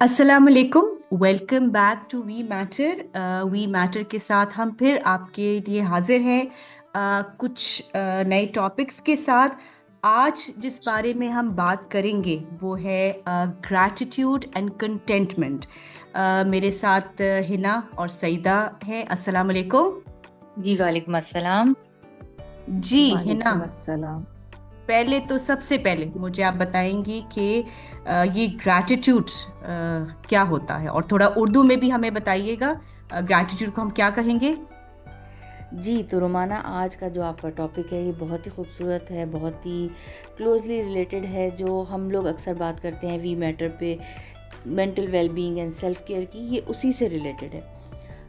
अस्सलाम वालेकुम। Welcome back to we matter. We matter के साथ हम फिर आपके लिए हाजिर हैं कुछ नए टॉपिक्स के साथ। आज जिस बारे में हम बात करेंगे वो है ग्रैटिट्यूड एंड कंटेंटमेंट। मेरे साथ हिना और सईदा हैं। अस्सलाम वालेकुम। जी वालेकुम अस्सलाम। जी हिना, वालेकुम अस्सलाम। पहले तो सबसे पहले मुझे आप बताएंगी कि ये ग्रैटिट्यूड क्या होता है, और थोड़ा उर्दू में भी हमें बताइएगा ग्रैटिट्यूड को हम क्या कहेंगे। जी तो रोमाना, आज का जो आपका टॉपिक है ये बहुत ही खूबसूरत है, बहुत ही क्लोजली रिलेटेड है। जो हम लोग अक्सर बात करते हैं वी मैटर पे, mental wellbeing and self care की, ये उसी से रिलेटेड है।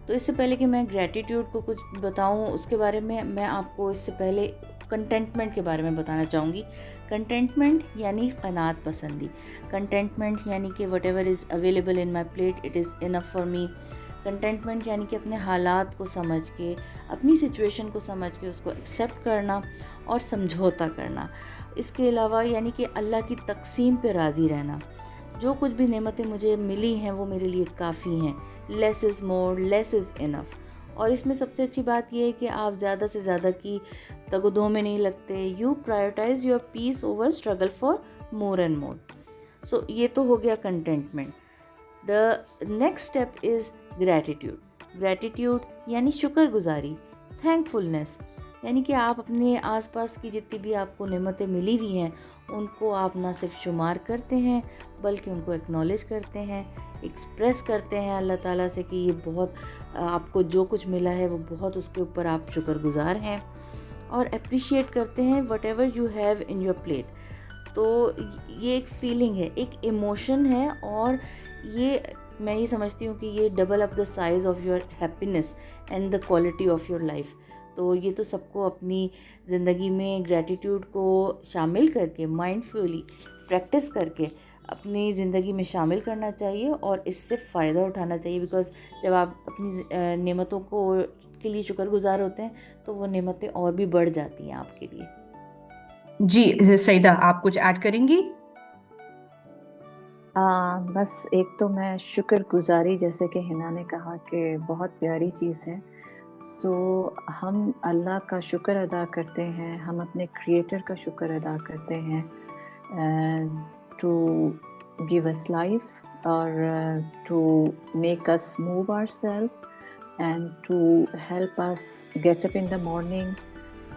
तो इससे पहले कि मैं ग्रैटिट्यूड को कुछ बताऊं उसके बारे में, मैं आपको इससे पहले कंटेंटमेंट के बारे में बताना चाहूँगी। कंटेंटमेंट यानी क़नात पसंदी। कंटेंटमेंट यानी कि whatever is available in my plate it is enough for me. Contentment यानी कि अपने हालात को समझ के, अपनी सिचुएशन को समझ के उसको एक्सेप्ट करना और समझौता करना। इसके अलावा यानी कि अल्लाह की तकसीम पे राज़ी रहना। जो कुछ भी नेमतें मुझे मिली हैं वो मेरे लिए काफ़ी हैं। Less is more, less is enough. और इसमें सबसे अच्छी बात यह है कि आप ज़्यादा से ज़्यादा की तगदो में नहीं लगते। You prioritize your peace over struggle for more and more. So ये तो हो गया contentment. The next step is gratitude. Gratitude यानी शुक्रगुजारी, थैंकफुलनेस। यानी कि आप अपने आसपास की जितनी भी आपको नेमतें मिली हुई हैं उनको आप ना सिर्फ शुमार करते हैं बल्कि उनको एक्नॉलेज करते हैं, एक्सप्रेस करते हैं अल्लाह ताला से कि ये बहुत आपको जो कुछ मिला है वो बहुत, उसके ऊपर आप शुक्रगुजार हैं। और अप्रिशिएट करते हैं what ever you have in your plate. तो ये एक फीलिंग है, एक इमोशन है, और ये मैं ये समझती हूँ कि ये double up the size of your happiness and the quality of your life. तो ये तो सबको अपनी ज़िंदगी में ग्रैटिट्यूड को शामिल करके, माइंडफुली प्रैक्टिस करके अपनी ज़िंदगी में शामिल करना चाहिए और इससे फ़ायदा उठाना चाहिए। बिकॉज़ जब आप अपनी नेमतों को के लिए शुक्रगुजार होते हैं तो वो नेमतें और भी बढ़ जाती हैं आपके लिए। जी सईदा, आप कुछ ऐड करेंगी? बस एक तो मैं शुक्रगुजारी, जैसे कि हिना ने कहा कि बहुत प्यारी चीज़ है। सो हम अल्लाह का शुक्र अदा करते हैं, हम अपने क्रिएटर का शुक्र अदा करते हैं टू गिव अस लाइफ और to make us move ourselves and to help us get up in the morning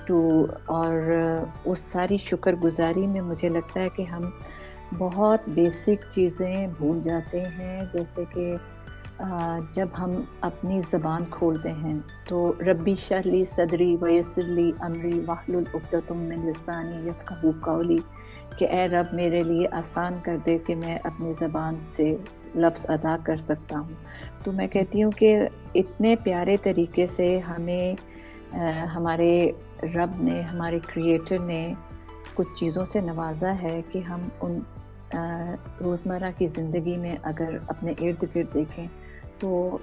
too. और उस सारी शुक्रगुजारी में मुझे लगता है कि हम बहुत बेसिक चीज़ें भूल जाते हैं। जैसे कि जब हम अपनी ज़बान खोलते हैं तो रब्बी शरली सदरी वयस्सिरली अमरी वाहलुल उक़दतुम मिन लिसानी यफ़क़हू क़ौली, कि ए रब मेरे लिए आसान कर दे कि मैं अपनी ज़बान से लफ्ज़ अदा कर सकता हूँ। तो मैं कहती हूँ कि इतने प्यारे तरीके से हमें हमारे रब ने, हमारे क्रिएटर ने कुछ चीज़ों से नवाजा है कि हम उन रोज़मर्रा की ज़िंदगी में अगर अपने इर्द गिर्द देखें तो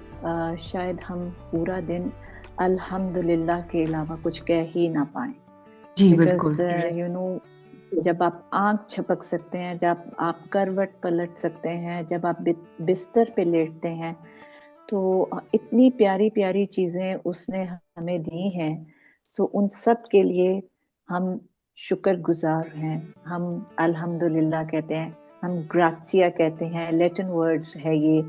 शायद हम पूरा दिन अल्हम्दुलिल्लाह के अलावा कुछ कह ही ना पाएँ। जी बिकॉज़ बिल्कुल। यू नो, जब आप आँख झपक सकते हैं, जब आप करवट पलट सकते हैं, जब आप बिस्तर पे लेटते हैं, तो इतनी प्यारी-प्यारी चीज़ें उसने हमें दी हैं। सो उन सब के लिए हम शुक्रगुज़ार हैं। हम अल्हम्दुलिल्लाह कहते हैं, हम ग्राज़िया कहते हैं। लैटिन वर्ड्स है ये,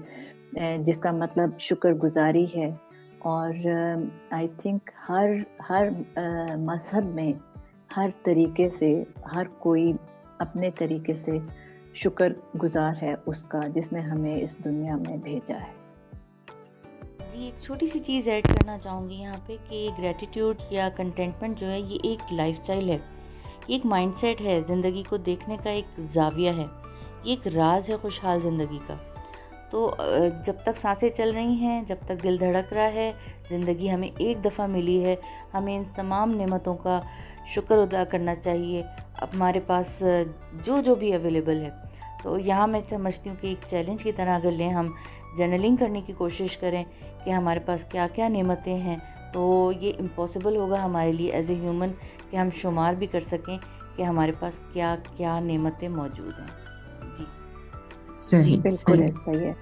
जिसका मतलब शुक्रगुज़ारी है। और आई थिंक हर मज़हब में हर तरीके से हर कोई अपने तरीके से शुक्रगुज़ार है उसका, जिसने हमें इस दुनिया में भेजा है। जी, एक छोटी सी चीज़ ऐड करना चाहूँगी यहाँ पे कि ग्रैटिट्यूड या कंटेंटमेंट जो है ये एक लाइफस्टाइल है, ये एक माइंडसेट है, ज़िंदगी को देखने का एक ज़ाविया है, ये एक राज है खुशहाल ज़िंदगी का। तो जब तक सांसें चल रही हैं, जब तक दिल धड़क रहा है, ज़िंदगी हमें एक दफ़ा मिली है, हमें इन तमाम नेमतों का शुक्र अदा करना चाहिए। अब हमारे पास जो जो भी अवेलेबल है, तो यहाँ मैं समझती हूँ कि एक चैलेंज की तरह अगर लें, हम जर्नलिंग करने की कोशिश करें कि हमारे पास क्या क्या नेमतें हैं, तो ये इम्पॉसिबल होगा हमारे लिए एज ए ह्यूमन कि हम शुमार भी कर सकें कि हमारे पास क्या क्या नेमतें मौजूद हैं। जी सही बिल्कुल सही। ऐसा ही है।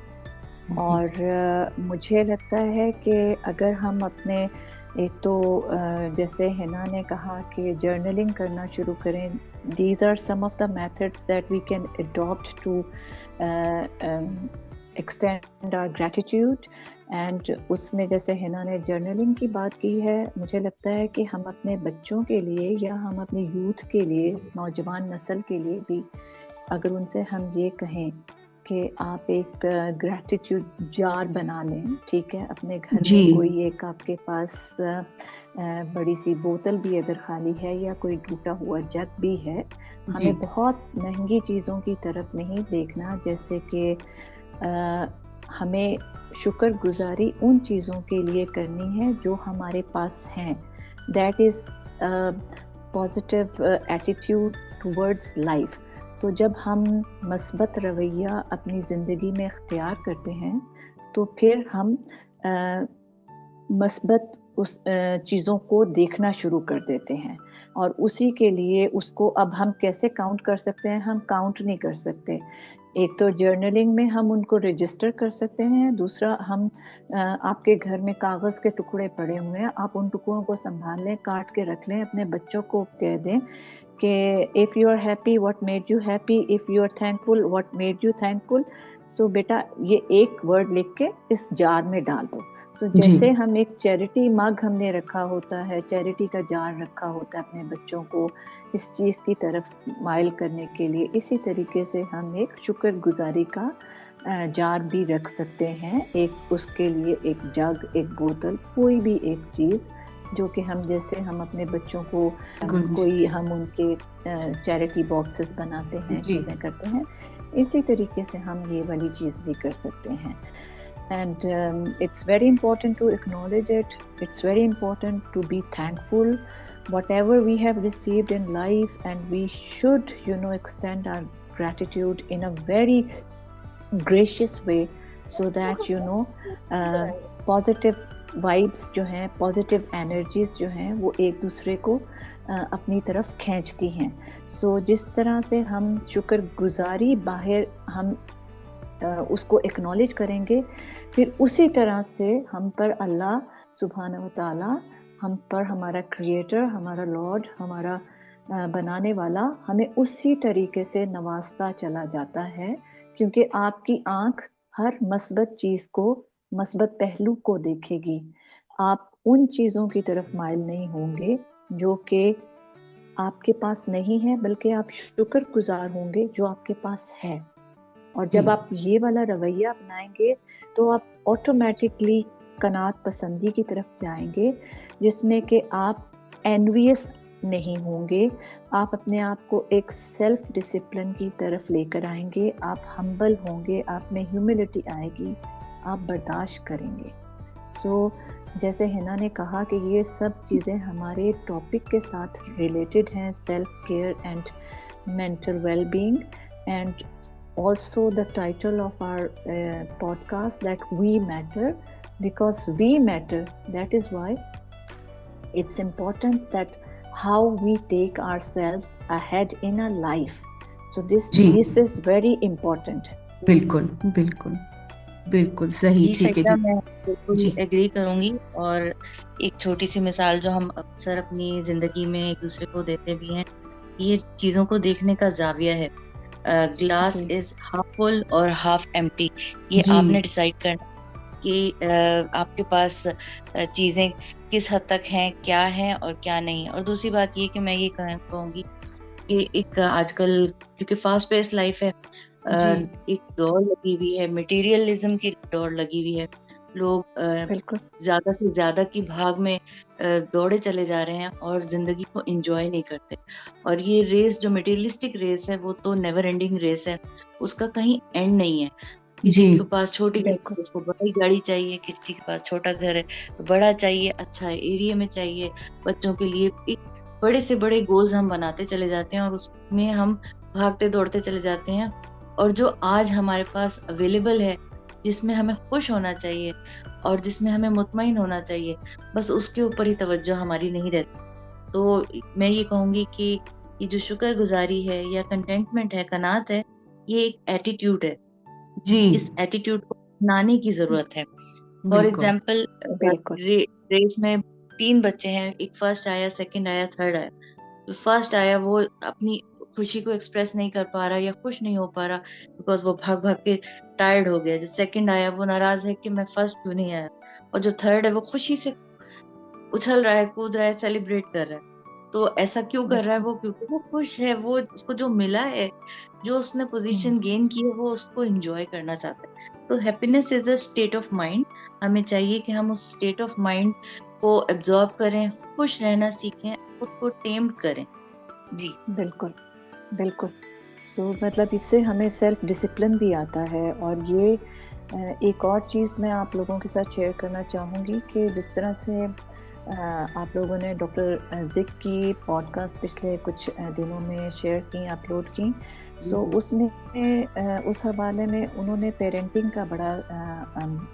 और मुझे लगता है कि अगर हम अपने एक तो जैसे हिना ने कहा कि जर्नलिंग करना शुरू करें, these are some of the methods that we can adopt to extend our gratitude. And उसमें जैसे हिना ने जर्नलिंग की बात की है, मुझे लगता है कि हम अपने बच्चों के लिए या हम अपने यूथ के लिए, नौजवान नस्ल के लिए भी, अगर उनसे हम ये कहें कि आप एक ग्रैटिट्यूड जार बना लें, ठीक है, अपने घर जी में कोई एक आपके पास बड़ी सी बोतल भी अगर खाली है या कोई टूटा हुआ जग भी है, जी हमें बहुत महंगी चीज़ों की तरफ नहीं देखना, जैसे कि हमें शुक्रगुजारी उन चीज़ों के लिए करनी है जो हमारे पास हैं। That is positive attitude towards life. तो जब हम मस्बत रवैया अपनी ज़िंदगी में इख्तियार करते हैं, तो फिर हम मस्बत उस चीज़ों को देखना शुरू कर देते हैं, और उसी के लिए उसको अब हम कैसे काउंट कर सकते हैं? हम काउंट नहीं कर सकते। एक तो जर्नलिंग में हम उनको रजिस्टर कर सकते हैं, दूसरा हम आपके घर में कागज़ के टुकड़े पड़े हुए हैं, आप उन टुकड़ों को संभाल लें, काट के रख लें, अपने बच्चों को कह दें कि if you are happy what made you happy, if you are thankful what made you thankful. So बेटा ये एक वर्ड लिख के इस जार में डाल दो। सो जी जैसे हम एक चैरिटी मग हमने रखा होता है, चैरिटी का जार रखा होता है अपने बच्चों को इस चीज़ की तरफ माइल करने के लिए, इसी तरीके से हम एक शुक्रगुजारी का जार भी रख सकते हैं। एक उसके लिए एक जग, एक बोतल, कोई भी एक चीज़ जो कि हम, जैसे हम अपने बच्चों को बिल्कुल कोई हम उनके चैरिटी बॉक्सेस बनाते हैं, जी चीज़ें करते हैं, इसी तरीके से हम ये वाली चीज़ भी कर सकते हैं। And it's very important to acknowledge it. It's very important to be thankful whatever we have received in life, and we should, extend our gratitude in a very gracious way, so that positive vibes जो हैं, positive energies जो हैं, वो एक दूसरे को अपनी तरफ खींचती हैं। So जिस तरह से हम शुक्रगुजारी बाहर हम उसको एक्नॉलेज करेंगे, फिर उसी तरह से हम पर अल्लाह सुब्हानहू व तआला, हम पर हमारा क्रिएटर, हमारा लॉर्ड, हमारा बनाने वाला हमें उसी तरीके से नवाजता चला जाता है, क्योंकि आपकी आँख हर मस्बत चीज़ को, मस्बत पहलू को देखेगी। आप उन चीज़ों की तरफ माइल नहीं होंगे जो कि आपके पास नहीं है, बल्कि आप शुक्रगुजार होंगे जो आपके पास है। और जब आप ये वाला रवैया अपनाएंगे, तो आप ऑटोमेटिकली कनात पसंदी की तरफ जाएंगे, जिसमें कि आप एनवियस नहीं होंगे, आप अपने आप को एक सेल्फ डिसिप्लिन की तरफ लेकर आएंगे, आप हम्बल होंगे, आप में ह्यूमिलिटी आएगी, आप बर्दाश्त करेंगे। सो जैसे हिना ने कहा कि ये सब चीज़ें हमारे टॉपिक के साथ रिलेटेड हैं, self care and mental wellbeing, and also the title of our podcast, that we matter, because we matter. That is why it's important that how we take ourselves ahead in our life. So this is very important. बिल्कुल बिल्कुल बिल्कुल सही। जी ठीक है सैयदा, जी मैं बिल्कुल जी agree करूंगी। और एक छोटी सी मिसाल जो हम अक्सर अपनी जिंदगी में एक दूसरे को देते भी हैं, ये चीजों को देखने का जाविया है। ग्लास जी इज हाफ फुल और हाफ एम्प्टी। ये जी आपने डिसाइड करना कि आपके पास चीजें किस हद तक हैं, क्या हैं और क्या नहीं। और दूसरी बात ये कि मैं ये कहूंगी कि एक आजकल क्योंकि फास्ट पेस लाइफ है, जी एक दौड़ लगी हुई है, मटेरियलिज्म की दौड़ लगी हुई है। लोग बिल्कुल ज्यादा से ज्यादा की भाग में दौड़े चले जा रहे हैं और जिंदगी को एंजॉय नहीं करते। और ये रेस जो मटेरियलिस्टिक रेस है, वो तो नेवर एंडिंग रेस है, उसका कहीं एंड नहीं है। किसी जी के पास छोटी गाड़ी है, उसको बड़ी गाड़ी चाहिए, किसी के पास छोटा घर है तो बड़ा चाहिए, अच्छा एरिया में चाहिए। बच्चों के लिए एक बड़े से बड़े गोल्स हम बनाते चले जाते हैं और उसमें हम भागते दौड़ते चले जाते हैं। और जो आज हमारे पास अवेलेबल है, जिसमें हमें खुश होना चाहिए और जिसमें हमें मुतमईन होना चाहिए, बस उसके ऊपर ही तवज्जो हमारी नहीं रहती। तो मैं ये कहूंगी कि ये जो शुक्रगुजारी है या कंटेंटमेंट है, कनात है, ये एक एटीट्यूड है। जी इस एटीट्यूड को अपनाने की जरूरत है। फॉर बिल्कुल एग्जाम्पल, बिल्कुल रेस में 3 बच्चे हैं, एक फर्स्ट आया, सेकंड आया, थर्ड आया। जो फर्स्ट आया वो अपनी खुशी को एक्सप्रेस नहीं कर पा रहा या खुश नहीं हो पा रहा, बिकॉज वो भाग भाग के टायर्ड हो गया। जो सेकंड आया वो नाराज है कि मैं फर्स्ट क्यों नहीं आया, और जो थर्ड है वो खुशी से उछल रहा है, कूद रहा है, सेलिब्रेट कर रहा है। तो ऐसा क्यों कर रहा है बिल्कुल वो? क्योंकि वो खुश है, वो उसको जो मिला है, जो उसने हम्म, पोजीशन गेन की है, वो उसको एंजॉय करना चाहता है। तो happiness is a state of mind. हमें चाहिए कि हम उस स्टेट ऑफ माइंड को एब्जॉर्ब करें, खुश रहना सीखें, खुद को टेम्ड करें। जी बिल्कुल बिल्कुल। मतलब इससे हमें सेल्फ डिसिप्लिन भी आता है। और ये एक और चीज़ मैं आप लोगों के साथ शेयर करना चाहूँगी कि जिस तरह से आप लोगों ने डॉक्टर ज़िक की पॉडकास्ट पिछले कुछ दिनों में शेयर की, अपलोड की। उसमें उस हवाले में उन्होंने पेरेंटिंग का बड़ा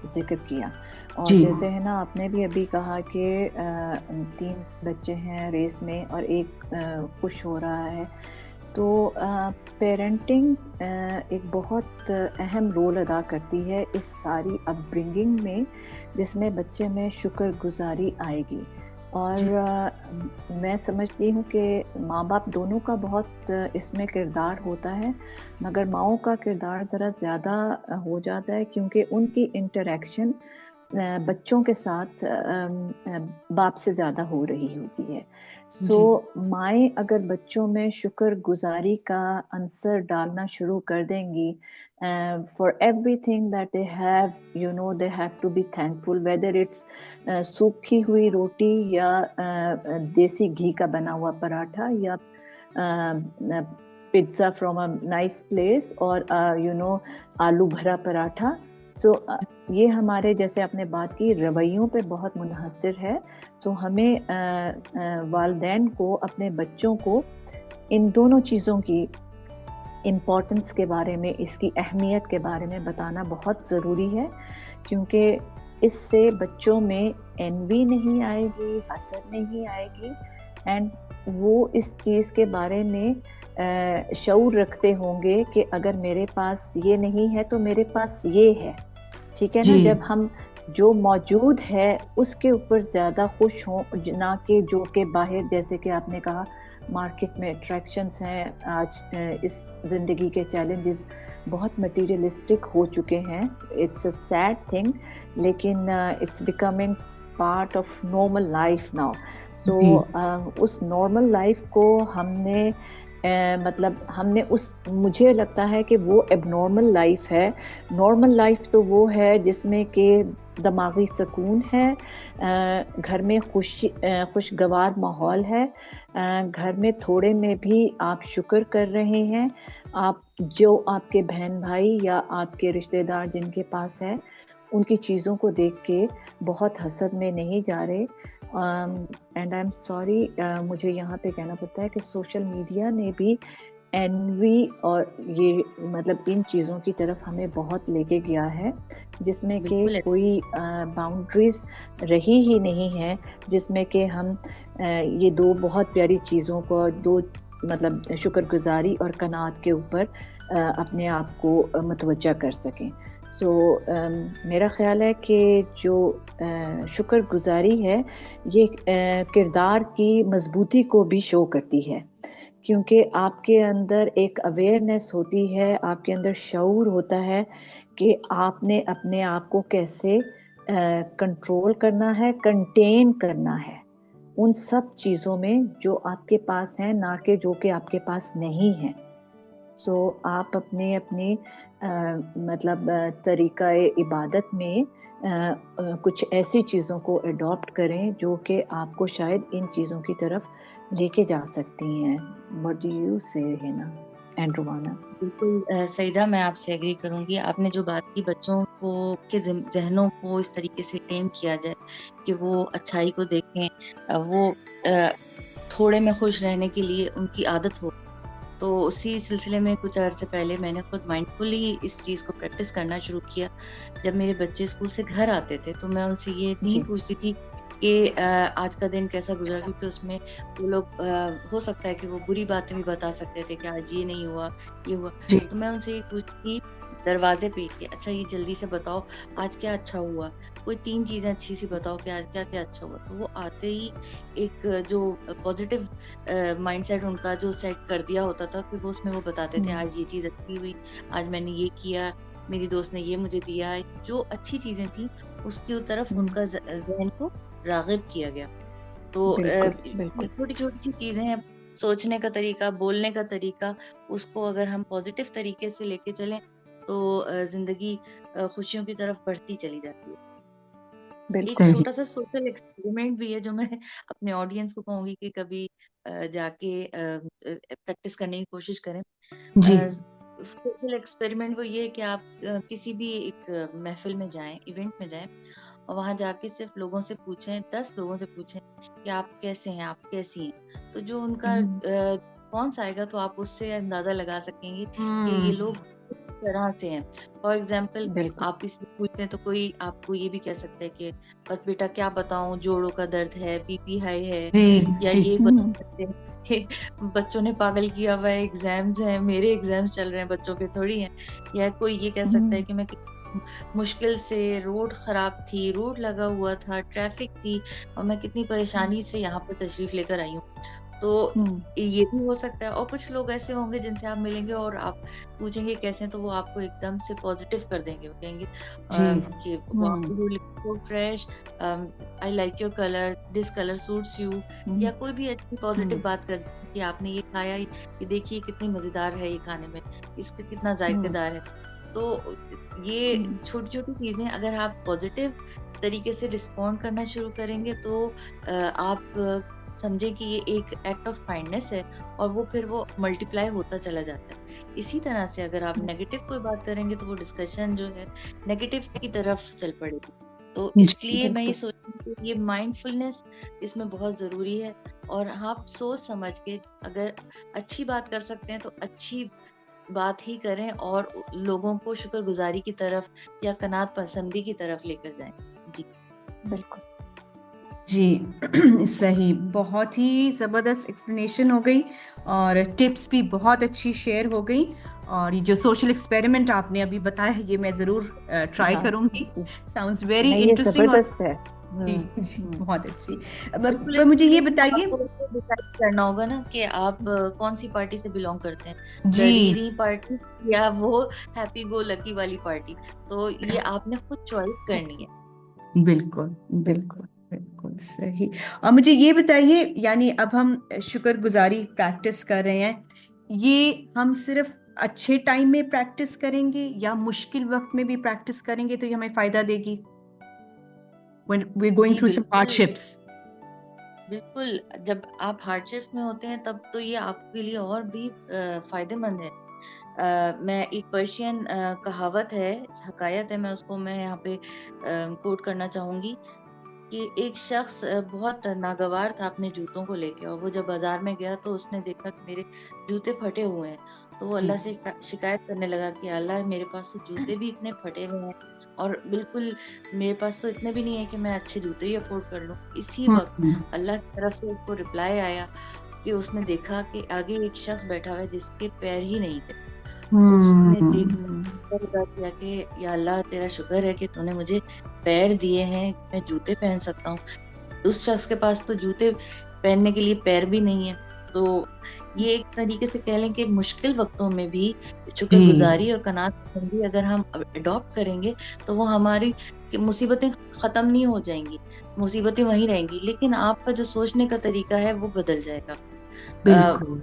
ज़िक्र किया। और जी जैसे है ना, आपने भी अभी कहा कि 3 बच्चे हैं रेस में और एक खुश हो रहा है। तो पेरेंटिंग एक बहुत अहम रोल अदा करती है इस सारी अपब्रिंगिंग में, जिसमें बच्चे में शुक्रगुजारी आएगी। और जी मैं समझती हूँ कि माँ बाप दोनों का बहुत इसमें किरदार होता है, मगर माँओं का किरदार ज़रा ज़्यादा हो जाता है, क्योंकि उनकी इंटरेक्शन बच्चों के साथ बाप से ज़्यादा हो रही होती है। जी माएँ अगर बच्चों में शुक्रगुज़ारी का अंसर डालना शुरू कर देंगी, for everything that they have, they have to be thankful, whether it's सूखी हुई रोटी या देसी घी का बना हुआ पराठा या pizza from a nice place, और आलू भरा पराठा। ये हमारे, जैसे आपने बात की, रवैयों पे बहुत मुनहसर है। हमें वालिदैन को अपने बच्चों को इन दोनों चीज़ों की इम्पोर्टेंस के बारे में, इसकी अहमियत के बारे में बताना बहुत ज़रूरी है, क्योंकि इससे बच्चों में एनवी नहीं आएगी, हसद नहीं आएगी, एंड वो इस चीज़ के बारे में शऊर रखते होंगे कि अगर मेरे पास ये नहीं है तो मेरे पास ये है। ठीक है ना? जी जब हम जो मौजूद है उसके ऊपर ज़्यादा खुश हों, ना कि जो कि बाहर, जैसे कि आपने कहा मार्केट में अट्रैक्शंस हैं। आज इस ज़िंदगी के चैलेंजेस बहुत मटीरियलिस्टिक हो चुके हैं। इट्स अ सैड थिंग, लेकिन it's becoming part of normal life now. जी उस नॉर्मल लाइफ को हमने मतलब हमने उस मुझे लगता है कि वो एबनॉर्मल लाइफ है। नॉर्मल लाइफ तो वो है जिसमें कि दिमागी सुकून है, घर में खुशगवार माहौल है, घर में थोड़े में भी आप शुक्र कर रहे हैं, आप जो आपके बहन भाई या आपके रिश्तेदार जिनके पास है, उनकी चीज़ों को देख के बहुत हसद में नहीं जा रहे। एंड आई एम सॉरी, मुझे यहाँ पे कहना पड़ता है कि सोशल मीडिया ने भी एनवी और ये मतलब इन चीज़ों की तरफ हमें बहुत लेके गया है, जिसमें कि बिल्कुल। कोई बाउंड्रीज रही ही नहीं है, जिसमें कि हम ये दो बहुत प्यारी चीज़ों को, दो मतलब शुक्रगुजारी और कनात के ऊपर अपने आप को मुतवज्जा कर सकें। मेरा ख़्याल है कि जो शुक्रगुजारी है, ये किरदार की मजबूती को भी शो करती है, क्योंकि आपके अंदर एक अवेयरनेस होती है, आपके अंदर शऊर होता है कि आपने अपने आप को कैसे कंट्रोल करना है, कंटेन करना है उन सब चीज़ों में जो आपके पास हैं, ना कि जो कि आपके पास नहीं है। आप अपने अपने मतलब तरीका इबादत में कुछ ऐसी चीज़ों को अडॉप्ट करें जो कि आपको शायद इन चीज़ों की तरफ लेके जा सकती हैं। व्हाट डू यू से हिना एंड रोमाना? बिल्कुल सईदा, मैं आपसे एग्री करूंगी। आपने जो बात की, बच्चों को के जहनों को इस तरीके से टेम किया जाए कि वो अच्छाई को देखें, वो थोड़े में खुश रहने के लिए उनकी आदत हो। तो उसी सिलसिले में कुछ अर्से पहले मैंने खुद माइंडफुली इस चीज़ को प्रैक्टिस करना शुरू किया। जब मेरे बच्चे स्कूल से घर आते थे तो मैं उनसे ये नहीं जी पूछती थी कि आज का दिन कैसा गुजरा, क्योंकि उसमें वो लोग हो सकता है कि वो बुरी बातें भी बता सकते थे कि आज ये नहीं हुआ, ये हुआ। जी तो मैं उनसे ये पूछती दरवाजे पे कि अच्छा ये जल्दी से बताओ आज क्या अच्छा हुआ, कोई 3 चीजें अच्छी सी बताओ कि आज क्या क्या अच्छा हुआ। तो वो आते ही एक जो पॉजिटिव माइंडसेट उनका जो सेट कर दिया होता था, फिर वो उसमें वो बताते थे आज ये चीज अच्छी हुई, आज मैंने ये किया, मेरी दोस्त ने ये मुझे दिया। जो अच्छी चीजें थी उसकी तरफ उनका ज़हन को राग़िब किया गया। तो बिल्कुल, बिल्कुल। छोटी छोटी सी चीजें हैं, सोचने का तरीका, बोलने का तरीका, उसको अगर हम पॉजिटिव तरीके से लेके चलें तो जिंदगी खुशियों की तरफ बढ़ती चली जाती है। एक बिल्कुल। सही। छोटा सा सोशल एक्सपेरिमेंट भी है जो मैं अपने ऑडियंस को कहूंगी कि कभी जाके प्रैक्टिस करने की कोशिश करें। जी। सोशल एक्सपेरिमेंट वो ये है कि आप किसी भी एक महफिल में जाएं, इवेंट में जाएं, और वहां जाके सिर्फ लोगों से पूछें, 10 लोगों से पूछें कि आप कैसे हैं, आप कैसी हैं। तो जो उनका रिस्पॉन्स आएगा तो आप उससे अंदाजा लगा सकेंगे कि ये लोग किस तरह से हैं। फॉर एग्जाम्पल, बिल्कुल। आप किसी से पूछते हैं तो कोई आपको ये भी कह सकता है कि बस बेटा क्या बताऊं, जोड़ों का दर्द है, बीपी हाई है, जी। या जी। ये बता सकते हैं कि बच्चों ने पागल किया हुआ है, एग्जाम्स हैं, मेरे एग्जाम्स चल रहे हैं, बच्चों के थोड़ी हैं। या कोई ये कह सकता है कि मैं मुश्किल से, रोड खराब थी, रोड लगा हुआ था, ट्रैफिक थी, और मैं कितनी परेशानी से यहाँ पर तशरीफ लेकर आई हूँ। तो ये भी हो सकता है। और कुछ लोग ऐसे होंगे जिनसे आप मिलेंगे और आप पूछेंगे कैसे हैं, तो वो आपको एकदम से पॉजिटिव कर देंगे। वो कहेंगे जी। कि wow you look so fresh, I like your colour, this colour suits you, या कोई भी अच्छी पॉजिटिव बात कर देंगे कि आपने ये खाया, ये देखिए कितनी मजेदार है ये खाने में, इसका कितना जायकेदार है। तो ये छोटी छोटी चीजें अगर आप पॉजिटिव तरीके से रिस्पॉन्ड करना शुरू करेंगे तो आप समझे कि ये एक एक्ट ऑफ काइंडनेस है, और वो फिर वो मल्टीप्लाई होता चला जाता है। इसी तरह से अगर आप नेगेटिव कोई बात करेंगे तो वो डिस्कशन जो है नेगेटिव की तरफ चल पड़ेगी। तो इसलिए मैं ये सोचती हूँ कि ये माइंडफुलनेस इसमें बहुत जरूरी है। और आप सोच समझ के अगर अच्छी बात कर सकते हैं तो अच्छी बात ही करें, और लोगों को शुक्रगुजारी की तरफ या कनात पसंदी की तरफ लेकर जाएं। जी बिल्कुल। जी। सही। बहुत ही ज़बरदस्त एक्सप्लेनेशन हो गई और टिप्स भी बहुत अच्छी शेयर हो गई। और ये जो सोशल एक्सपेरिमेंट आपने अभी बताया है ये मैं ज़रूर ट्राई हाँ, करूँगी। साउंड्स वेरी नहीं ये इंटरेस्टिंग। और जबरदस्त है। जी जी बहुत अच्छी। बिल्कुल। पर मुझे इसके ये लिए बताइए। आपको डिसाइड करना होगा ना कि आप कौन सी पार्टी से बिलोंग करते हैं, जी। दरीरी पार्टी या वो हैप्पी गो लकी वाली पार्टी। तो ये आपने खुद चॉइस करनी है। जी बिल्कुल बिल्कुल बिल्कुल सही। और मुझे ये बताइए, यानी अब हम शुक्रगुजारी प्रैक्टिस कर रहे हैं, ये हम सिर्फ अच्छे टाइम में प्रैक्टिस करेंगे या मुश्किल वक्त में भी प्रैक्टिस करेंगे तो ये हमें फायदा देगी when we're going ji through some बिल्कुल। hardships? बिल्कुल, जब आप हार्डशिप में होते हैं तब तो ये आपके लिए और भी फायदेमंद है। मैं एक पर्शियन कहावत है, हकायत है, मैं यहाँ पे कोट करना चाहूंगी कि एक शख्स बहुत नागवार था अपने जूतों को लेके, और वो जब बाजार में गया तो उसने देखा कि मेरे जूते फटे हुए हैं। तो वो अल्लाह से शिकायत करने लगा कि अल्लाह मेरे पास तो जूते भी इतने फटे हुए हैं, और बिल्कुल मेरे पास तो इतने भी नहीं है कि मैं अच्छे जूते ही अफोर्ड कर लूं। इसी वक्त अल्लाह की तरफ से उसको रिप्लाई आया कि उसने देखा कि आगे एक शख्स बैठा हुआ है जिसके पैर ही नहीं थे। तो उसने देखा किया कि या अल्लाह तेरा शुक्र है कि तूने मुझे पैर दिए हैं, मैं जूते पहन सकता हूँ। उस शख्स के पास तो जूते पहनने के लिए पैर भी नहीं है। तो ये एक तरीके से कह लें कि मुश्किल वक्तों में भी शुक्रगुजारी और कनात पसंदी अगर हम अडॉप्ट करेंगे तो वो हमारी मुसीबतें खत्म नहीं हो जाएंगी, मुसीबतें वहीं रहेंगी, लेकिन आपका जो सोचने का तरीका है वो बदल जाएगा।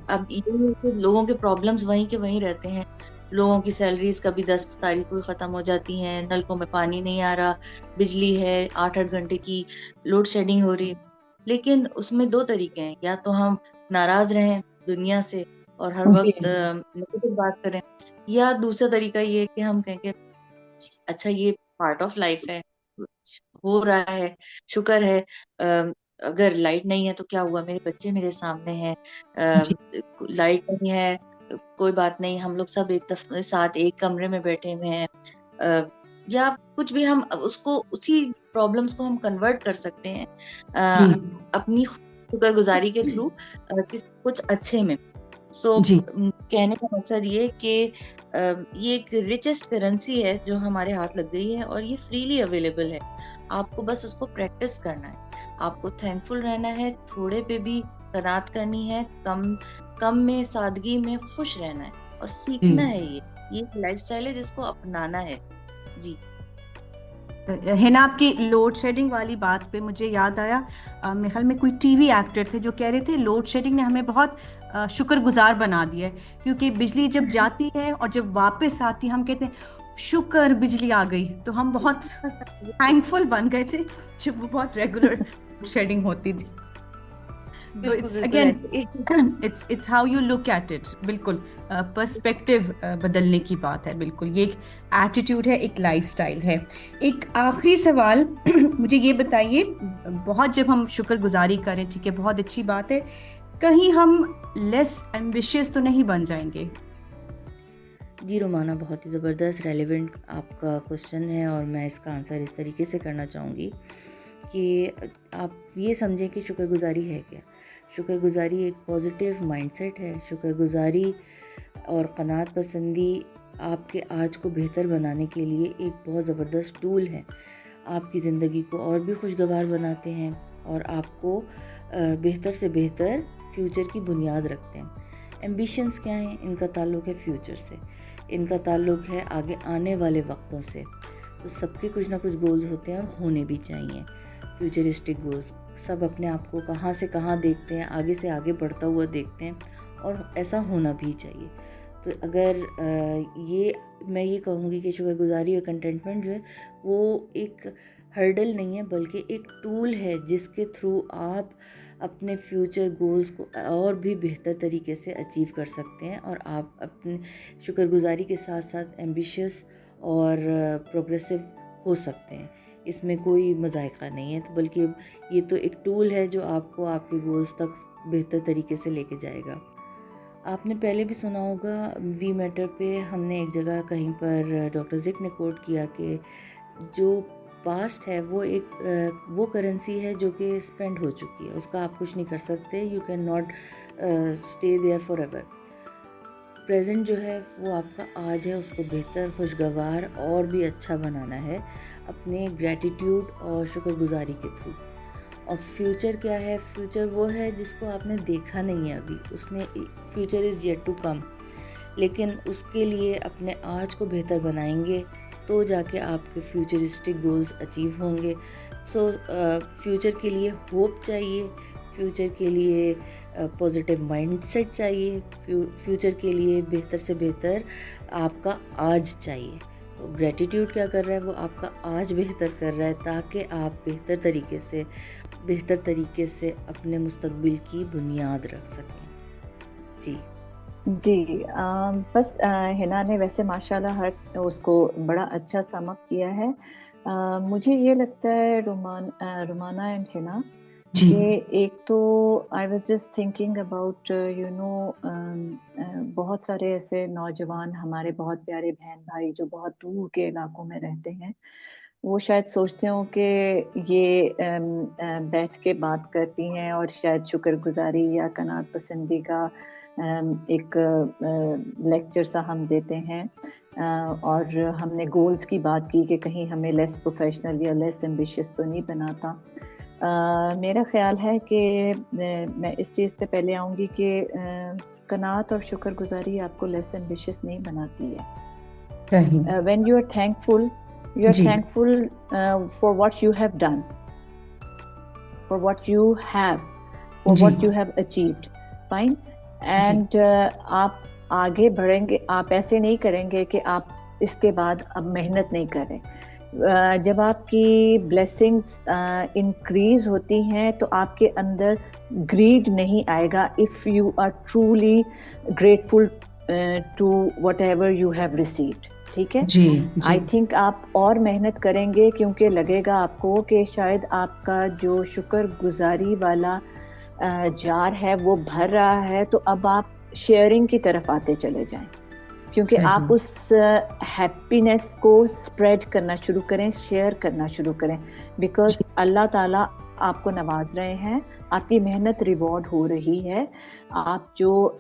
अब ये है कि लोगों के प्रॉब्लम्स वहीं के वहीं रहते हैं। लोगों की सैलरीज कभी 10 तारीख को खत्म हो जाती हैं, नलकों में पानी नहीं आ रहा, बिजली है 8-8 घंटे की लोड शेडिंग हो रही है। लेकिन उसमें 2 तरीके हैं, या तो हम नाराज रहें दुनिया से और हर वक्त नेगेटिव बात करें, या दूसरा तरीका ये है कि हम कहें कि अच्छा ये पार्ट ऑफ लाइफ है, हो रहा है, शुक्र है। अगर लाइट नहीं है तो क्या हुआ, मेरे बच्चे मेरे सामने हैं, लाइट नहीं है कोई बात नहीं, हम लोग सब एक साथ एक कमरे में बैठे हुए हैं, या कुछ भी हम उसको उसी प्रॉब्लम्स को हम कन्वर्ट कर सकते हैं अपनी शुक्रगुजारी के थ्रू कुछ अच्छे में। सो जी कहने का मकसद ये है कि ये एक रिचेस्ट करेंसी है जो हमारे हाथ लग गई है और ये फ्रीली अवेलेबल है। आपको बस उसको प्रैक्टिस करना है, आपको थैंकफुल रहना है, थोड़े पे भी कनात करनी है, कम कम में, सादगी में खुश रहना है और सीखना जी है। ये एक लाइफस्टाइल है जिसको अपनाना है। जी है ना। आपकी लोड शेडिंग वाली बात पे मुझे याद आया, मेरे ख्याल में कोई टीवी एक्टर थे जो कह रहे थे लोड शेडिंग ने हमें बहुत शुक्रगुजार बना दिया है, क्योंकि बिजली जब जाती है और जब वापस आती है हम कहते हैं शुक्र बिजली आ गई, तो हम बहुत थैंकफुल बन गए थे जब वो बहुत रेगुलर शेडिंग होती थी। तो बिल्कुल इट्स बिल्कुल अगेन ऐसे ही। It's how you look at it. बिल्कुल पर्सपेक्टिव बदलने की बात है। बिल्कुल ये एक एटीट्यूड है, एक लाइफस्टाइल है। एक आखिरी सवाल मुझे ये बताइए, बहुत जब हम शुक्रगुजारी करें, ठीक है, बहुत अच्छी बात है, कहीं हम लेस एम्बिशियस तो नहीं बन जाएंगे? जी रोमाना, बहुत ही ज़बरदस्त रेलेवेंट आपका क्वेश्चन है और मैं इसका आंसर इस तरीके से करना चाहूँगी कि आप ये समझें कि शुक्रगुजारी है क्या। शुक्रगुजारी एक पॉजिटिव माइंडसेट है। शुक्रगुजारी और क़नात पसंदी आपके आज को बेहतर बनाने के लिए एक बहुत ज़बरदस्त टूल है। आपकी ज़िंदगी को और भी खुशगवार बनाते हैं और आपको बेहतर से बेहतर फ्यूचर की बुनियाद रखते हैं। एम्बिशंस क्या हैं? इनका ताल्लुक़ है फ्यूचर से, इनका ताल्लुक़ है आगे आने वाले वक्तों से। तो सबके कुछ ना कुछ गोल्स होते हैं और होने भी चाहिए, फ्यूचरिस्टिक गोल्स। सब अपने आप को कहाँ से कहाँ देखते हैं, आगे से आगे बढ़ता हुआ देखते हैं और ऐसा होना भी चाहिए। तो अगर मैं ये कहूँगी कि शुक्रगुजारी और कंटेंटमेंट जो है वो एक हर्डल नहीं है, बल्कि एक टूल है जिसके थ्रू आप अपने फ्यूचर गोल्स को और भी बेहतर तरीके से अचीव कर सकते हैं और आप अपने शुक्रगुजारी के साथ साथ एम्बिशियस और प्रोग्रेसिव हो सकते हैं। इसमें कोई मज़ायक़ा नहीं है, तो बल्कि ये तो एक टूल है जो आपको आपके गोल्स तक बेहतर तरीके से लेके जाएगा। आपने पहले भी सुना होगा वी मैटर पे हमने एक जगह कहीं पर डॉक्टर ज़िक ने कोट किया कि जो पास्ट है वो करेंसी है जो कि स्पेंड हो चुकी है, उसका आप कुछ नहीं कर सकते। You can not stay there forever. Present जो है वो आपका आज है, उसको बेहतर, खुशगवार और भी अच्छा बनाना है अपने ग्रैटिट्यूड और शुक्रगुजारी के थ्रू। और फ्यूचर क्या है? फ्यूचर वो है जिसको आपने देखा नहीं है अभी, future is yet to come. लेकिन उसके लिए अपने आज को बेहतर बनाएंगे तो जाके आपके फ्यूचरिस्टिक गोल्स अचीव होंगे। सो फ्यूचर के लिए होप चाहिए, फ्यूचर के लिए पॉजिटिव माइंडसेट चाहिए, फ्यूचर के लिए बेहतर से बेहतर आपका आज चाहिए। तो ग्रैटिट्यूड क्या कर रहा है? वो आपका आज बेहतर कर रहा है ताकि आप बेहतर तरीके से अपने मुस्तकबिल की बुनियाद रख सकें। जी जी बस हिना ने वैसे माशाल्लाह हर उसको बड़ा अच्छा समअप किया है। मुझे ये लगता है रुमाना एंड हिना जी कि एक तो I was just thinking about बहुत सारे ऐसे नौजवान हमारे बहुत प्यारे बहन भाई जो बहुत दूर के इलाकों में रहते हैं, वो शायद सोचते हो कि ये बैठ के बात करती हैं और शायद शुक्रगुजारी या कनात पसंदी का एक लेक्चर सा हम देते हैं। और हमने गोल्स की बात की कि कहीं हमें लेस प्रोफेशनल या लेस एम्बिशियस तो नहीं बनाता। मेरा ख़्याल है कि मैं इस चीज़ पे पहले आऊँगी कि कनात और शुक्रगुजारी आपको लेस एम्बिशियस नहीं बनाती है। सही When you are thankful ji for what you have done, for what you have, for ji what you have achieved. Fine. And आप आगे बढ़ेंगे, आप ऐसे नहीं करेंगे कि आप इसके बाद अब मेहनत नहीं करें। जब आपकी ब्लेसिंग्स इंक्रीज होती हैं तो आपके अंदर ग्रीड नहीं आएगा if you are truly grateful to whatever you have received. ठीक है, जी आई जी थिंक आप और मेहनत करेंगे क्योंकि लगेगा आपको कि शायद आपका जो शुक्रगुजारी वाला जार है वो भर रहा है, तो अब आप शेयरिंग की तरफ आते चले जाएं, क्योंकि सही आप उस हैप्पीनेस को स्प्रेड करना शुरू करें, शेयर करना शुरू करें, बिकॉज जी अल्लाह ताला आपको नवाज रहे हैं, आपकी मेहनत रिवॉर्ड हो रही है, आप जो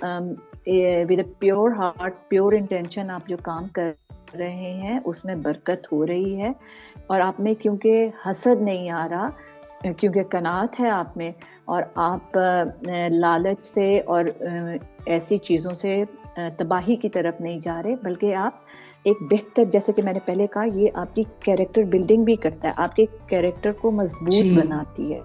with pure heart, pure intention आप जो काम कर रहे हैं उसमें बरकत हो रही है, और आप में क्योंकि हसद नहीं आ रहा, क्योंकि कनात है आप में, और आप लालच से और ऐसी चीज़ों से तबाही की तरफ नहीं जा रहे, बल्कि आप एक बेहतर, जैसे कि मैंने पहले कहा, ये आपकी कैरेक्टर बिल्डिंग भी करता है, आपके कैरेक्टर को मजबूत जी बनाती है।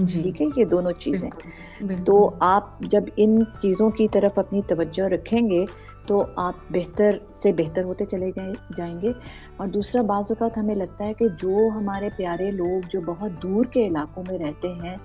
जी, ठीक है, ये दोनों चीज़ें। बिल्कुल तो बिल्कुल। आप जब इन चीज़ों की तरफ अपनी तवज्जो रखेंगे तो आप बेहतर से बेहतर होते चले जाएंगे। और दूसरा, बाज़ औक़ात हमें लगता है कि जो हमारे प्यारे लोग जो बहुत दूर के इलाकों में रहते हैं,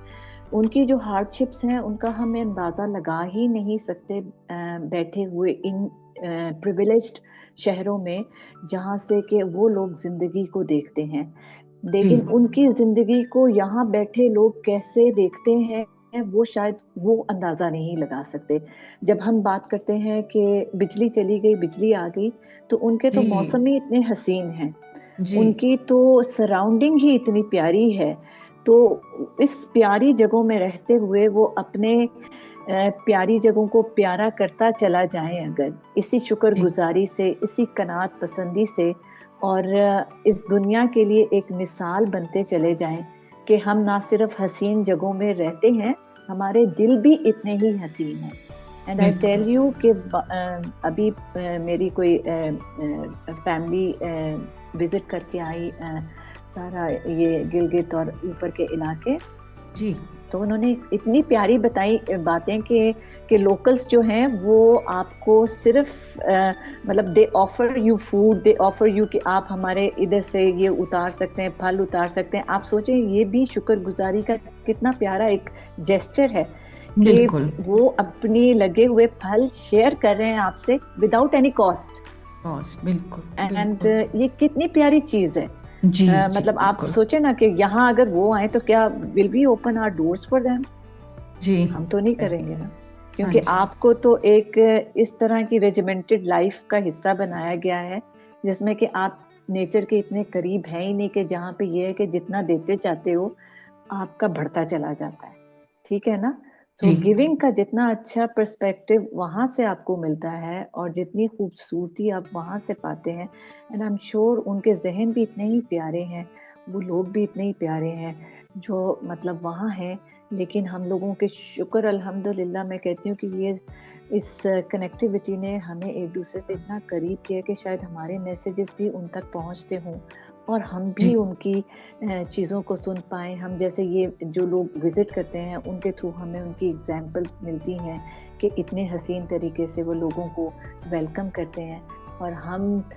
उनकी जो हार्डशिप्स हैं उनका हमें अंदाज़ा लगा ही नहीं सकते बैठे हुए इन प्रिविलेज्ड शहरों में, जहाँ से कि वो लोग ज़िंदगी को देखते हैं। जी लेकिन उनकी ज़िंदगी को यहाँ बैठे लोग कैसे देखते हैं, वो शायद वो अंदाज़ा नहीं लगा सकते। जब हम बात करते हैं कि बिजली चली गई, बिजली आ गई, तो उनके तो जी मौसम ही इतने हसीन हैं, जी उनकी तो सराउंडिंग ही इतनी प्यारी है। तो इस प्यारी जगहों में रहते हुए वो अपने प्यारी जगहों को प्यारा करता चला जाए अगर, इसी जी, शुक्रगुज़ारी से, इसी कनात पसंदी से, और इस दुनिया के लिए एक मिसाल बनते चले जाएँ कि हम ना सिर्फ़ हसीन जगहों में रहते हैं, हमारे दिल भी इतने ही हसीन हैं। एंड आई बिल्कुल। टेल यू कि अभी मेरी कोई फैमिली विज़िट करके आई, सारा ये गिलगित और ऊपर के इलाके, जी तो उन्होंने इतनी प्यारी बताई बातें कि लोकल्स जो हैं वो आपको सिर्फ मतलब दे offer you food, they offer you कि आप हमारे इधर से ये उतार सकते हैं, फल उतार सकते हैं। आप सोचें, ये भी शुक्रगुजारी का कितना प्यारा एक जेस्चर है कि बिल्कुल। वो अपनी लगे हुए फल शेयर कर रहे हैं आपसे विदाउट एनी कॉस्ट। कॉस्ट, बिल्कुल एंड बिल्कुल। ये कितनी प्यारी चीज़ है। जी जी, मतलब आप बिल्कुल। सोचे ना कि यहाँ अगर वो आए तो क्या will we open our doors for them? जी, हम तो नहीं बिल्कुल। करेंगे ना, हाँ क्योंकि जी, आपको तो एक इस तरह की रेजिमेंटेड लाइफ का हिस्सा बनाया गया है, जिसमें कि आप नेचर के इतने करीब हैं ही नहीं, कि जहाँ पे ये है कि जितना देते जाते हो आपका बढ़ता चला जाता है। ठीक है ना? सो जी गिविंग का जितना अच्छा पर्सपेक्टिव वहाँ से आपको मिलता है और जितनी खूबसूरती आप वहाँ से पाते हैं, एंड आई एम श्योर उनके ज़हन भी इतने ही प्यारे हैं, वो लोग भी इतने ही प्यारे हैं जो मतलब वहाँ हैं। लेकिन हम लोगों के शुक्र अल्हम्दुलिल्लाह, मैं कहती हूँ कि ये इस कनेक्टिविटी ने हमें एक-दूसरे से इतना करीब किया कि शायद हमारे मैसेजेस भी उन तक पहुँचते हों और हम भी जी, उनकी चीज़ों को सुन पाएँ। हम जैसे ये जो लोग विज़िट करते हैं, उनके थ्रू हमें उनकी एग्ज़ाम्पल्स मिलती हैं कि इतने हसीन तरीके से वो लोगों को वेलकम करते हैं, और हम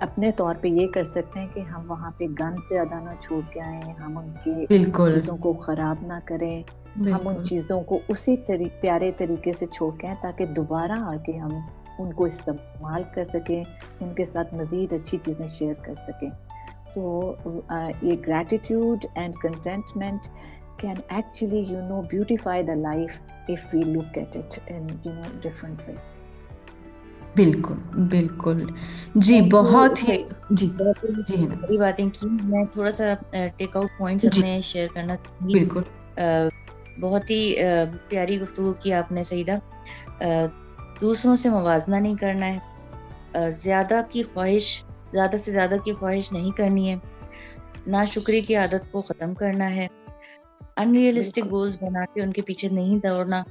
अपने तौर पे ये कर सकते हैं कि हम वहाँ पे गंद ज़्यादा ना छोड़ के आएँ, हम उनकी बिल्कुल चीज़ों को ख़राब ना करें, हम उन बिल्कुल चीज़ों को उसी प्यारे तरीके से छोड़ के आएँ, ताकि दोबारा आके हम उनको इस्तेमाल कर सकें, उनके साथ मज़ीद अच्छी चीज़ें शेयर कर सकें। So, ये gratitude and contentment can actually, beautify the life if we look at it in, different way. बिल्कुल बिल्कुल। जी, थैंक यू बहुत ही। सही, जी बहुत ही जी है ना। सारी बातें की। मैं थोड़ा सा टेक आउट पॉइंट्स जी, अपने शेयर करना चाहूँगी। बिल्कुल। बहुत ही प्यारी गुफ्तगू की आपने सईदा। दूसरों से मुवाजना नहीं करना है, ज़्यादा से ज़्यादा की ख्वाहिश नहीं करनी है, नाशुक्री की आदत को ख़त्म करना है, अनरियलिस्टिक बिल्कुल, गोल्स बना के उनके पीछे नहीं दौड़ना,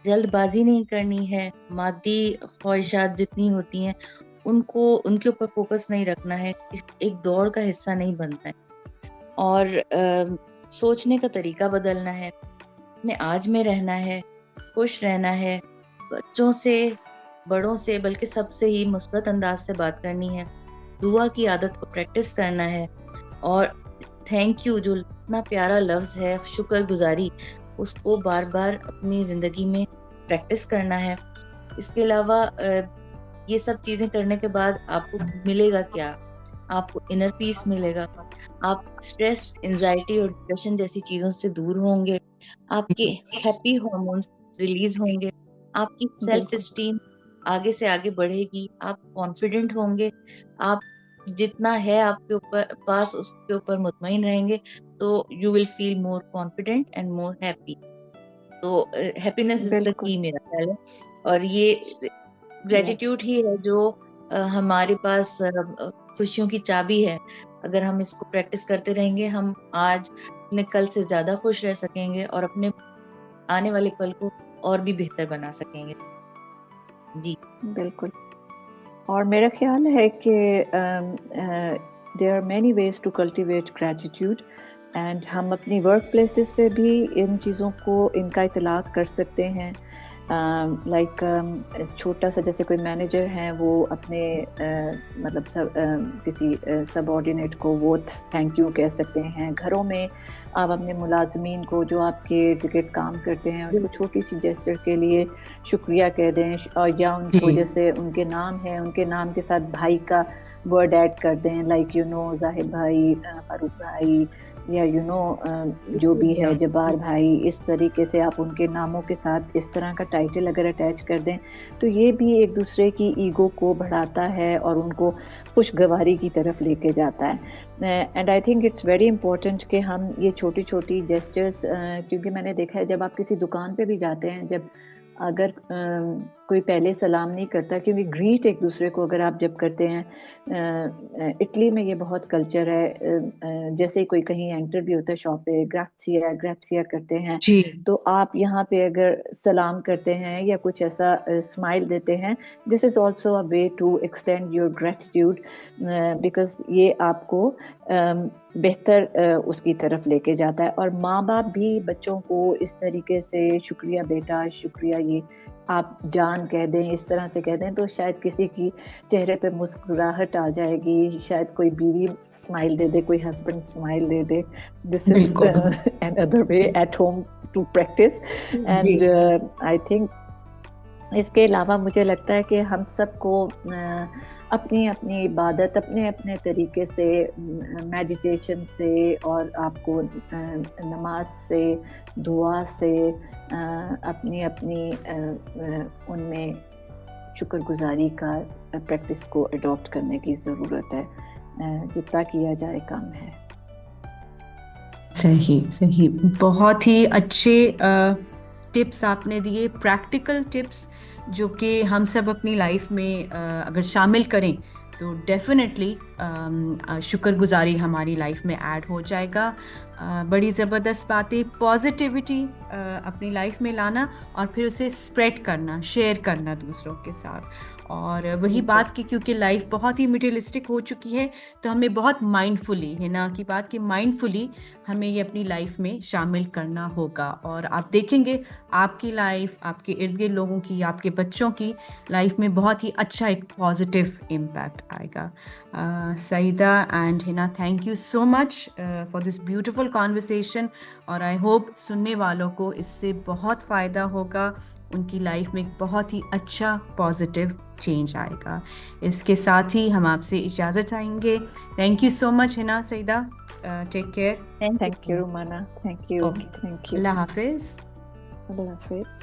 जल्दबाजी नहीं करनी है, मादी ख्वाहिशात जितनी होती हैं उनके ऊपर फोकस नहीं रखना है, एक दौड़ का हिस्सा नहीं बनता है, और सोचने का तरीका बदलना है, अपने आज में रहना है, खुश रहना है, बच्चों से, बड़ों से, बल्कि सबसे ही मुस्बत अंदाज से बात करनी है, दुआ की आदत को प्रैक्टिस करना है, और थैंक यू जो इतना प्यारा लफ्ज़ है, शुक्रगुजारी, उसको बार-बार अपनी ज़िंदगी में प्रैक्टिस करना है। इसके अलावा ये सब चीज़ें करने के बाद आपको मिलेगा क्या? आपको इनर पीस मिलेगा। आप स्ट्रेस, एंग्ज़ायटी और डिप्रेशन जैसी चीज़ों से दूर होंगे। आपके हैप्पी हार्मोन्स रिलीज़ होंगे। आपकी सेल्फ बिल्कुल, एस्टीम आगे से आगे बढ़ेगी। आप कॉन्फिडेंट होंगे। आप जितना है आपके ऊपर पास उसके ऊपर मुतमईन रहेंगे तो you will feel more confident and more happy. तो हैप्पीनेस इज द बिल्कुल। की मेरा ख्याल है। और ये ग्रेटिट्यूड ही है जो हमारे पास खुशियों की चाबी है। अगर हम इसको प्रैक्टिस करते रहेंगे हम आज अपने कल से ज्यादा खुश रह सकेंगे और अपने आने वाले कल को और भी बेहतर बना सकेंगे। जी बिल्कुल। और मेरा ख्याल है कि there are many ways to cultivate gratitude, and हम अपनी वर्क प्लेसेस पे भी इन चीज़ों को इनका इतलाक़ कर सकते हैं। लाइक छोटा सा जैसे कोई मैनेजर हैं वो अपने मतलब किसी सबऑर्डिनेट को वो थैंक यू कह सकते हैं। घरों में आप अपने मुलाजमीन को जो आपके टिकट काम करते हैं उनको छोटी सी जेस्चर के लिए शुक्रिया कह दें, और या उनको जी जैसे उनके नाम है उनके नाम के साथ भाई का वर्ड ऐड कर दें, लाइक जाहिद भाई, फारूक भाई, या जो भी है जब्बार भाई। इस तरीके से आप उनके नामों के साथ इस तरह का टाइटल अगर अटैच कर दें तो ये भी एक दूसरे की ईगो को बढ़ाता है और उनको खुशगवारी की तरफ लेके जाता है। And I think it's very important कि हम ये छोटी छोटी जेस्चर्स, क्योंकि मैंने देखा है जब आप किसी दुकान पे भी जाते हैं, जब अगर कोई पहले सलाम नहीं करता, क्योंकि ग्रीट एक दूसरे को अगर आप जब करते हैं, इटली में ये बहुत कल्चर है। जैसे ही कोई कहीं एंटर भी होता है शॉप पे, ग्रासिया ग्रासिया करते हैं, जी तो आप यहाँ पे अगर सलाम करते हैं या कुछ ऐसा स्माइल देते हैं, this is also a way to extend your gratitude, because ये आपको बेहतर उसकी तरफ लेके जाता है। और माँ बाप भी बच्चों को इस तरीके से शुक्रिया बेटा, शुक्रिया, ये आप जान कह दें, इस तरह से कह दें, तो शायद किसी की चेहरे पे मुस्कुराहट आ जाएगी, शायद कोई बीवी स्माइल दे दे, कोई हस्बैंड स्माइल दे दे। दिस इज बिल्कुल another way at home to practice. जी एंड आई थिंक इसके अलावा मुझे लगता है कि हम सबको अपनी अपनी इबादत अपने अपने तरीके से, मेडिटेशन से और आपको नमाज से, दुआ से, अपनी अपनी उनमें शुक्रगुजारी का प्रैक्टिस को अडॉप्ट करने की ज़रूरत है। जितना किया जाए कम है। सही सही, बहुत ही अच्छे टिप्स आपने दिए, प्रैक्टिकल टिप्स जो कि हम सब अपनी लाइफ में अगर शामिल करें तो डेफिनेटली शुक्रगुजारी हमारी लाइफ में ऐड हो जाएगा। बड़ी ज़बरदस्त बातें, पॉजिटिविटी अपनी लाइफ में लाना और फिर उसे स्प्रेड करना, शेयर करना दूसरों के साथ। और वही बात कि क्योंकि लाइफ बहुत ही मटेरियलिस्टिक हो चुकी है तो हमें बहुत माइंडफुली, है ना की बात कि माइंडफुली हमें ये अपनी लाइफ में शामिल करना होगा। और आप देखेंगे आपकी लाइफ, आपके इर्द गिर्द लोगों की, आपके बच्चों की लाइफ में बहुत ही अच्छा एक पॉजिटिव इम्पैक्ट आएगा। Saeeda and Hina, thank you so much for this beautiful conversation. और आई होप सुनने वालों को इससे बहुत फ़ायदा होगा, उनकी लाइफ में एक बहुत ही अच्छा पॉजिटिव चेंज आएगा। इसके साथ ही हम आपसे इजाज़त चाहेंगे। Thank you so much Hina, Saeeda, take care. Thank you Rumana, thank you, okay, thank you, अल्लाह हाफिज़। अल्लाह हाफिज़।